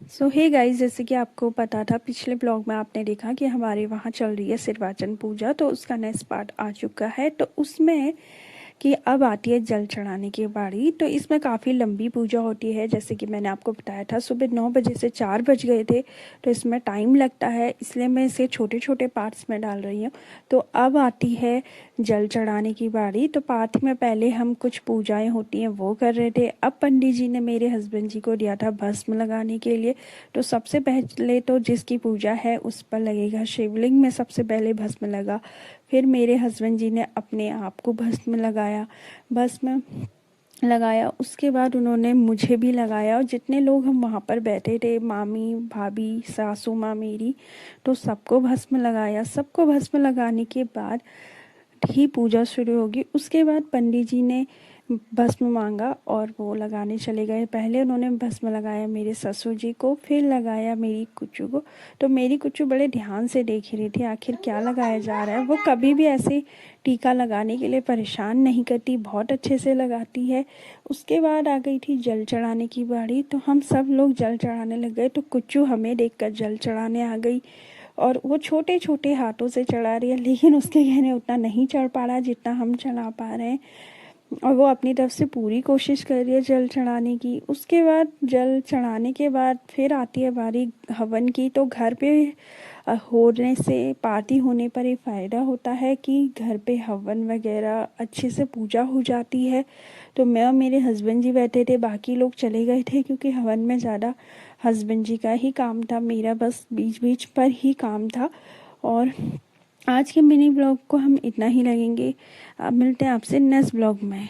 सो hey guys, जैसे कि आपको पता था पिछले ब्लॉग में आपने देखा कि हमारे वहाँ चल रही है सिरवाचन पूजा। तो उसका नेक्स्ट पार्ट आ चुका है। तो उसमें कि अब आती है जल चढ़ाने की बारी। तो इसमें काफ़ी लंबी पूजा होती है, जैसे कि मैंने आपको बताया था सुबह 9 बजे से 4 बज गए थे। तो इसमें टाइम लगता है, इसलिए मैं इसे छोटे छोटे पार्ट्स में डाल रही हूँ। तो अब आती है जल चढ़ाने की बारी। तो पाठ में पहले हम कुछ पूजाएं होती हैं वो कर रहे थे। अब पंडित जी ने मेरे हस्बैंड जी को दिया था भस्म लगाने के लिए। तो सबसे पहले तो जिसकी पूजा है उस पर लगेगा, शिवलिंग में सबसे पहले भस्म लगा। फिर मेरे हस्बैंड जी ने अपने आप को भस्म लगाया। भस्म लगाया उसके बाद उन्होंने मुझे भी लगाया, और जितने लोग हम वहाँ पर बैठे थे, मामी, भाभी, सासू माँ मेरी, तो सबको भस्म लगाया। सबको भस्म लगाने के बाद ही पूजा शुरू होगी। उसके बाद पंडित जी ने भस्म मांगा और वो लगाने चले गए। पहले उन्होंने भस्म लगाया मेरे ससुर जी को, फिर लगाया मेरी कुच्चू को। तो मेरी कुच्चू बड़े ध्यान से देख रही थी आखिर क्या लगाया जा रहा है। वो कभी भी ऐसे टीका लगाने के लिए परेशान नहीं करती, बहुत अच्छे से लगाती है। उसके बाद आ गई थी जल चढ़ाने की बारी। तो हम सब लोग जल चढ़ाने लग गए। तो कुच्चू हमें देखकर जल चढ़ाने आ गई, और वो छोटे छोटे हाथों से चढ़ा रही है, लेकिन उसके कहने उतना नहीं चढ़ पा रहा जितना हम चढ़ा पा रहे हैं। और वो अपनी तरफ से पूरी कोशिश कर रही है जल चढ़ाने की। उसके बाद जल चढ़ाने के बाद फिर आती है बारी हवन की। तो घर पे होने से, पार्टी होने पर एक फ़ायदा होता है कि घर पे हवन वगैरह अच्छे से पूजा हो जाती है। तो मैं और मेरे हस्बैंड जी बैठे थे, बाकी लोग चले गए थे क्योंकि हवन में ज़्यादा हस्बैंड जी का ही काम था, मेरा बस बीच बीच पर ही काम था। और आज के मिनी ब्लॉग को हम इतना ही लगेंगे। अब मिलते हैं आपसे नेक्स्ट ब्लॉग में।